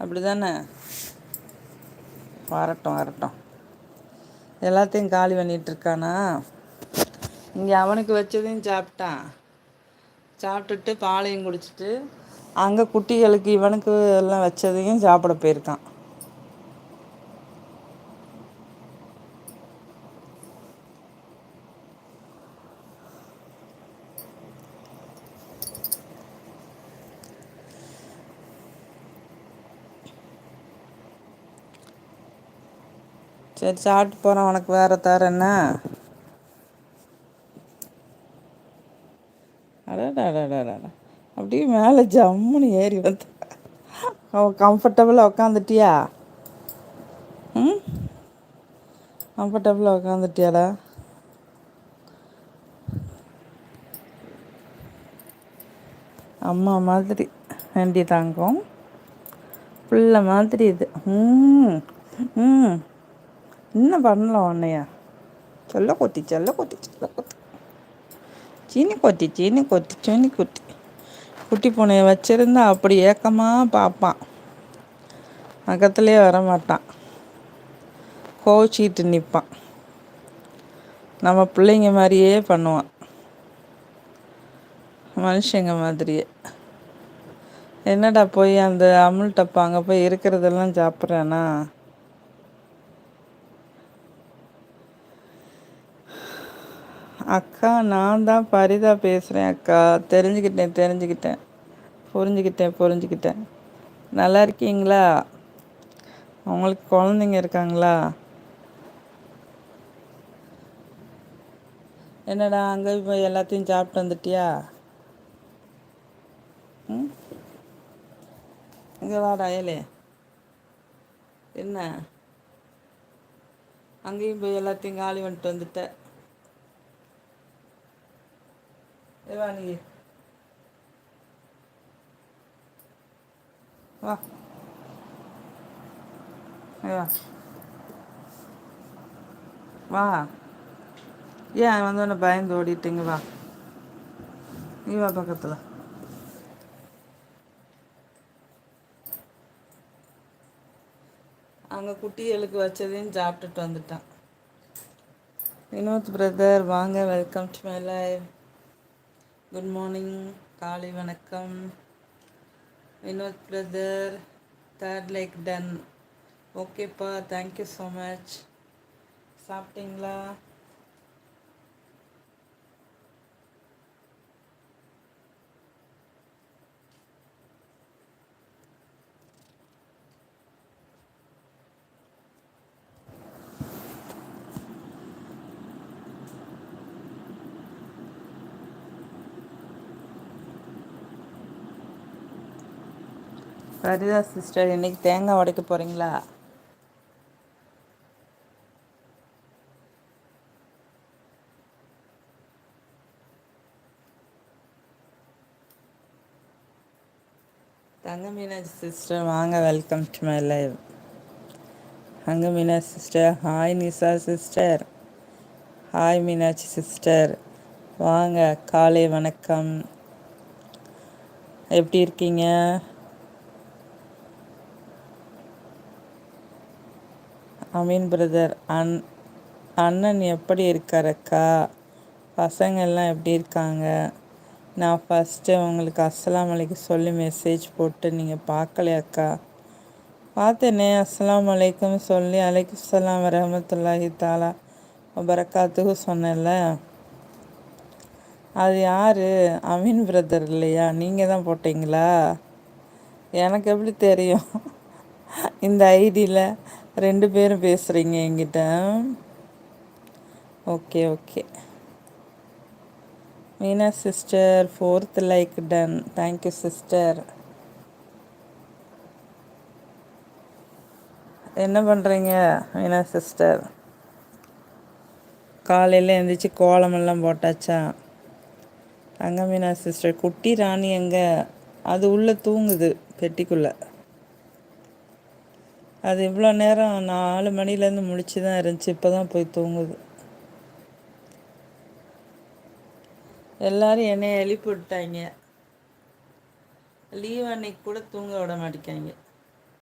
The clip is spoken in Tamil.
அப்படி தானே? வரட்டும் வரட்டும். எல்லாத்தையும் காலி பண்ணிகிட்ருக்கானா? இங்கே அவனுக்கு வச்சதையும் சாப்பிட்டான். சாப்பிட்டுட்டு பாலையும் குடிச்சிட்டு அங்கே குட்டிகளுக்கு இவனுக்கு எல்லாம் வச்சதையும் சாப்பிட போயிருக்கான். சரி சாப்பிட்டு போகிறான். உனக்கு வேறு தர என்ன? அடடா, அப்படியே மேலே ஜம்முன்னு ஏறி வந்து கம்ஃபர்டபுளாக உக்காந்துட்டியா? ம், கம்ஃபர்டபுளாக உக்காந்துட்டியாடா? அம்மா மாதிரி வேண்டி தாங்கும் பிள்ளை மாதிரி இது. ம் ம் இன்னும் பண்ணலாம் உன்னையா? சொல்ல கொட்டி சொல்ல கொட்டி சொல்ல கொட்டி சீனி கொட்டி சீனி கொட்டி சீனி கொட்டி. குட்டி பூனையை வச்சுருந்தா அப்படி ஏக்கமாக பார்ப்பான். பக்கத்துலேயே வரமாட்டான். கோச்சிக்கிட்டு நிற்பான். நம்ம பிள்ளைங்க மாதிரியே பண்ணுவான். மனுஷங்க மாதிரியே. என்னடா போய் அந்த அமுல் டப்பா அங்கே போய் இருக்கிறதெல்லாம் சாப்பிட்றானா? அக்கா நான் தான் பரிதா பேசுகிறேன் அக்கா. தெரிஞ்சுக்கிட்டேன். புரிஞ்சுக்கிட்டேன். நல்லா இருக்கீங்களா? உங்களுக்கு குழந்தைங்க இருக்காங்களா? என்னடா அங்கே போய் எல்லாத்தையும் சாப்பிட்டு வந்துட்டியா? ம், இங்கே வாடா ஏலே. என்ன அங்கேயும் போய் எல்லாத்தையும் காலி பண்ணிட்டு வந்துட்ட? வா நீ வா வா வா. ஏன் வந்தோடனே பயந்து ஓடிட்டிங்க? வா நீ வா பக்கத்தில். அங்கே குட்டிகளுக்கு வச்சதையும் சாப்பிட்டுட்டு வந்துட்டான். வினோத் பிரதர் வாங்க, welcome to my live. Good morning, காலை வணக்கம். Vinod brother third like done. ஓகேப்பா, தேங்க்யூ ஸோ மச். சாப்பிட்டீங்களா? சரிதா சிஸ்டர், இன்னைக்கு தேங்காய் உடைக்க போகிறீங்களா? தங்க மீனாட்சி சிஸ்டர் வாங்க, welcome to my live. Thanga Meenakshi sister hi. Nisha sister hi. Meenakshi sister வாங்க, காலை வணக்கம். எப்படி இருக்கீங்க? அமீன் பிரதர் அண்ணன் எப்படி இருக்கார் அக்கா? பசங்கள்லாம் எப்படி இருக்காங்க? நான் ஃபஸ்ட்டு உங்களுக்கு அஸ்ஸலாமு அலைக்கும் சொல்லி மெசேஜ் போட்டு நீங்கள் பார்க்கலையா அக்கா? பார்த்தேனே, அஸ்ஸலாமு அலைக்கும் சொல்லி அலைக்கும் ஸலாம் வரஹ்மத்துல்லாஹி தஆலா வபரகாத்துஹு சொன்னேன்ல. அது யார்? அமீன் பிரதர் இல்லையா? நீங்கள் தான் போட்டிங்களா? எனக்கு எப்படி தெரியும்? இந்த ஐடியில் 2 பேரும் பேசுகிறீங்க என்கிட்ட. Okay okay. Meena sister 4th like done. Thank you sister. என்ன பண்ணுறீங்க மீனா சிஸ்டர்? காலையில் எழுந்திரிச்சு கோலமெல்லாம் போட்டாச்சா? தங்க மீனா சிஸ்டர் குட்டி ராணி எங்கே? அது உள்ளே தூங்குது பெட்டிக்குள்ளே. அது இவ்வளோ நேரம் 4 மணிலேருந்து முழிச்சு தான் இருந்துச்சு. இப்போ தான் போய் தூங்குது. எல்லோரும் என்னைய எழுப்பி விட்டாங்க. லீவ் அன்னைக்கு கூட தூங்க விட மாட்டேங்காங்க.